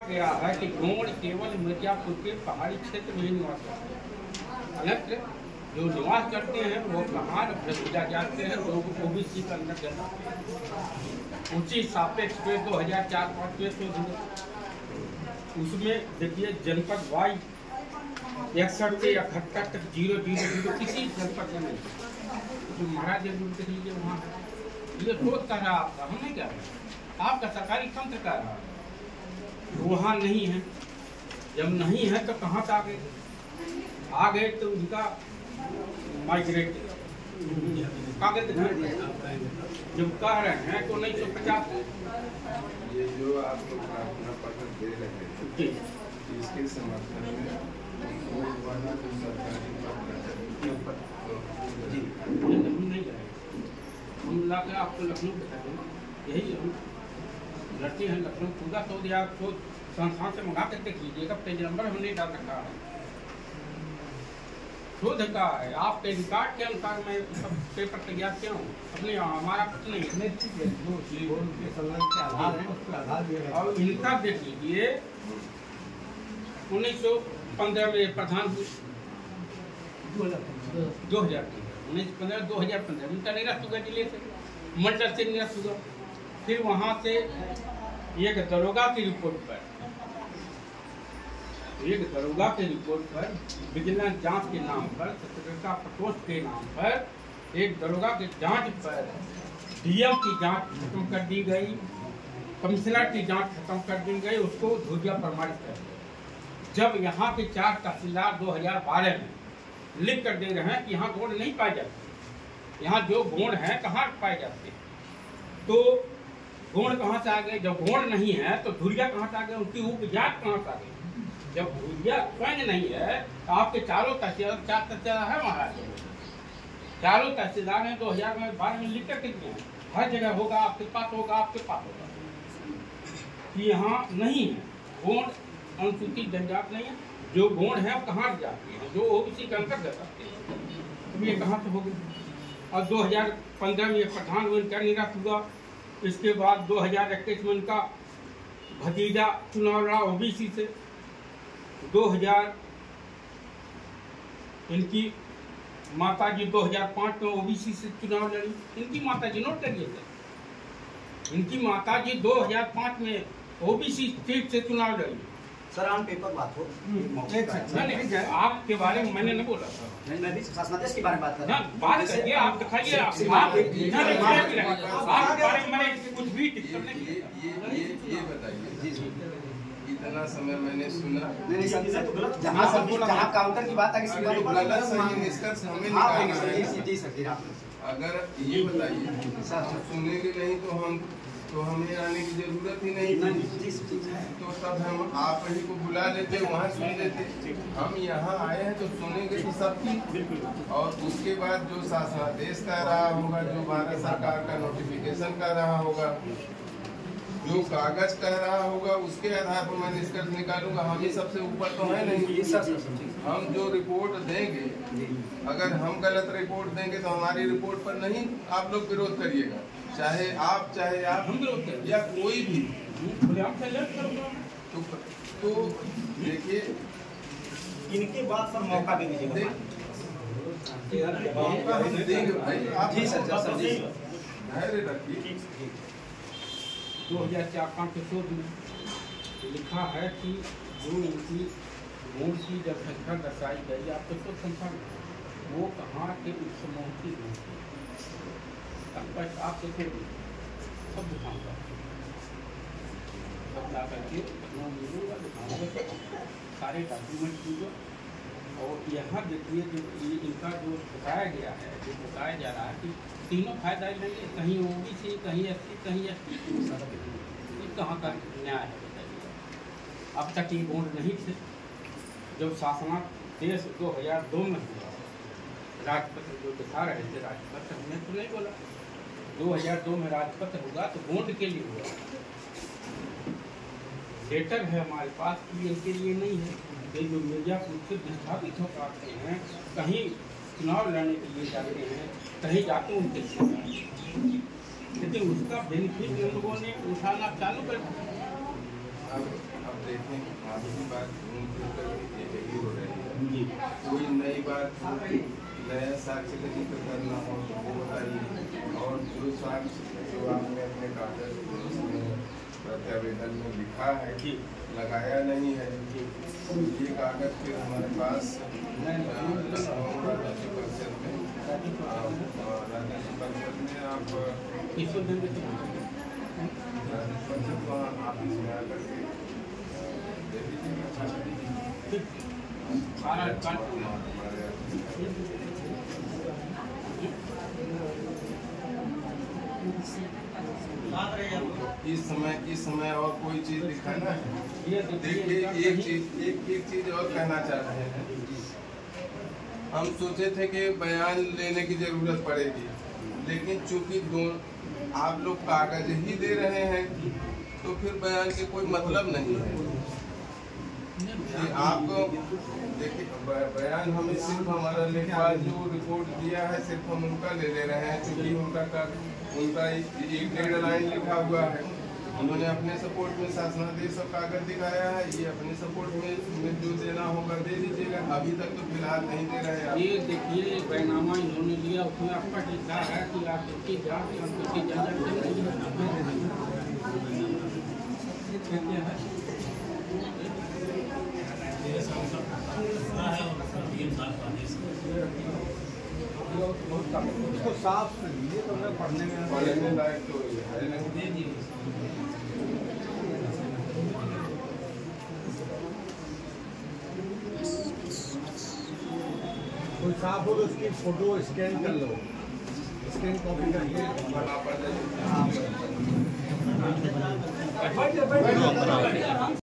गया है कि गोंड केवल मिर्जापुर के पहाड़ी क्षेत्र में ही निवास करते हैं। अन्यत्र जो निवास करते हैं वो कहाँ भेजा जाते हैं, लोग ओबीसी का अंतर्गत हैं। उसी सापेक्ष पे 2004-5 में उसमें देखिए जनपद वाई 61 से 78 तक 000 किसी जनपद में नहीं। जो महाराज देख लीजिए वहाँ ये रोज कर रहा आपका, हम नहीं कह रहे, आपका सरकारी तंत्र कर रहा है, वहाँ नहीं है। जब नहीं है तो कहाँ से आ गए तो उनका माइग्रेट कागज जब कह रहे हैं तो 1950 ये जो आप लोग प्रार्थना पत्र दे रहे हैं इसके समर्थन में सरकारी जी नहीं रहेगा। हम ला के आपको लखनऊ बता दें, यही हम लड़के हैं लखनऊ पूरा तो या तो संस्थान से मंगा कर देख लीजिएगा, पेज नंबर हमने डाल रखा है, शोध का है। आपके रिकॉर्ड के अनुसार मैं सब पेपर तैयार किया हूँ, अपने हमारा कुछ नहीं है। और इनका देख लीजिए 1915 में प्रधान हुए, 1915 उनका निरस्त हुआ जिले से, मंडल से निरस्त हुआ। फिर वहाँ से एक दरोगा की रिपोर्ट पर विजिलेंस जांच के नाम पर, सतर्कता प्रकोष्ठ के नाम पर एक दरोगा के जांच पर डीएम की जांच खत्म कर दी गई, कमिश्नर की जांच खत्म कर दी गई, उसको धुरिया प्रमाणित कर दिया। जब यहाँ के 4 तहसीलदार 2012 में लिख कर दे रहे हैं कि यहाँ गोंड नहीं पाए जाते, यहाँ जो गोंड है कहाँ पाए जाते, तो गोंड कहाँ से आ गए? जब गोंड नहीं है तो धुरिया कहाँ से आ गए? उनकी उपजात कहाँ से आ गई? जब धुरिया स्वयं नहीं है तो आपके चारों तहसीलदार, 4 तहसीलदार है महाराज, चारों तहसीलदार हैं 2012 में लिख कर कितने हैं, हर जगह होगा, आपके पास होगा, कि यहाँ नहीं है गोंड, अनुसूचित जनजात नहीं है। जो गोंड है कहाँ जाती है? जो ओबीसी के अंतर्गत आते हैं, तो ये कहाँ से होगी? और 2015 में प्रधान हुए, इनका निरस्त हुआ। इसके बाद 2021 में इनका भतीजा चुनाव लड़ा ओबीसी से, 2000 इनकी माताजी 2005 में ओबीसी से चुनाव लड़ी। इनकी माताजी, नोट करिए सर, इनकी माताजी 2005 में ओबीसी सीट से चुनाव लड़ी। सर ऑन पेपर बात हो, नहीं, आपके बारे में मैंने नहीं बोला था, मैं भी शासनादेश के बारे में बात कर रहा हूं। बात करिए, आप दिखाइए, आपके बारे में मैंने कुछ भी ये बताइए। इतना समय मैंने सुना नहीं सर, तो गलत जहाँ काउंटर की बात है किसी बात सही निष्कर्ष हमें निकालना है। जी सर, अगर ये बताइए सुनेंगे नहीं तो हमें आने की जरूरत ही नहीं थी, तो तब हम आप ही को बुला लेते, वहाँ सुन लेते। हम यहाँ आए हैं तो सुनेंगे तो सबकी, और उसके बाद जो शासनादेश कह रहा होगा, जो भारत सरकार का नोटिफिकेशन कर रहा होगा, जो कागज कह रहा होगा, उसके आधार पर मैं निष्कर्ष निकालूंगा। हम ही सबसे ऊपर तो है नहीं। हम जो रिपोर्ट देंगे, अगर हम गलत रिपोर्ट देंगे तो हमारी रिपोर्ट पर नहीं आप लोग विरोध करिएगा, चाहे आप या कोई भी। तो देखिए, इनके बाद सर मौका दे दीजिएगा। भाई आप जी सर, धैर्य रखिए। 2004-5 के शोध में लिखा है कि जो इनकी गोंड की जब संख्या दर्शाई गई, आपको शोध संख्या वो कहाँ के उस समूह की आप देखोगे सब दिखाऊंगा, सब ला करके मिलूंगा, दिखाऊंगा सारे डॉक्यूमेंट दूंगा। और यहाँ देखिए जो इनका जो बताया गया है, जो बताया जा रहा है कि तीनों फायदा लेंगे, कहीं ओबीसी, कहीं एससी, कहीं एसटी। ये कहाँ का न्याय है बताइए? अब तक ये गोंड नहीं थे। जब शासनादेश 2002 में हुआ, राजपत्र जो दिखा रहे थे राजपत्र, हमने तो नहीं बोला 2002 में राजपत्र हुआ तो गोंड के लिए हुआ। लेटर है हमारे पास कि इनके लिए नहीं है। ये जो मिर्जापुर से विस्थापित होकर आते हैं, कहीं चुनाव लड़ने के लिए जाते हैं, कहीं जाते उनके लिए, लेकिन उसका बेनिफिट इन लोगों ने उठाना चालू कर दिया। देखें कि आपकी बात घूम फिर कर यही हो रही है, कोई नई बात नया साक्ष्य का जिक्र करना हो तो वो बताइए, और जो साक्ष्य जो आपने अपने कागज प्रत्यावेदन में लिखा है लगाया नहीं है, ये कागज फिर हमारे पास लखनऊ राज्य परिषद में आप ऑफिस में आकर के दे दीजिएगा। इस समय और कोई चीज दिखाना है। देखिए एक चीज और कहना चाह रहे हैं, हम सोचे थे कि बयान लेने की जरूरत पड़ेगी, लेकिन चूंकि आप लोग कागज ही दे रहे हैं तो फिर बयान के कोई मतलब नहीं है कि आपको देखिए बयान हमें सिर्फ हमारा लेखपाल जो रिपोर्ट दिया है सिर्फ हम उनका ले रहे हैं, क्योंकि उनका एक 1.5 लाइन लिखा हुआ है। उन्होंने अपने सपोर्ट में शासनादेश और कागज दिखाया है, ये अपने सपोर्ट में जो देना होगा दे दीजिएगा। अभी तक तो फिलहाल नहीं दे रहे हैं। ये देखिए बैनामा इन्होंने लिया, उसमें आपका लिखा है कि आप इसकी जाँच उसको साफ लीजिए तो मैं पढ़ने लायक तो है नहीं। कोई साफ हो तो उसकी फोटो स्कैन कर लो, स्कैन कॉपी करके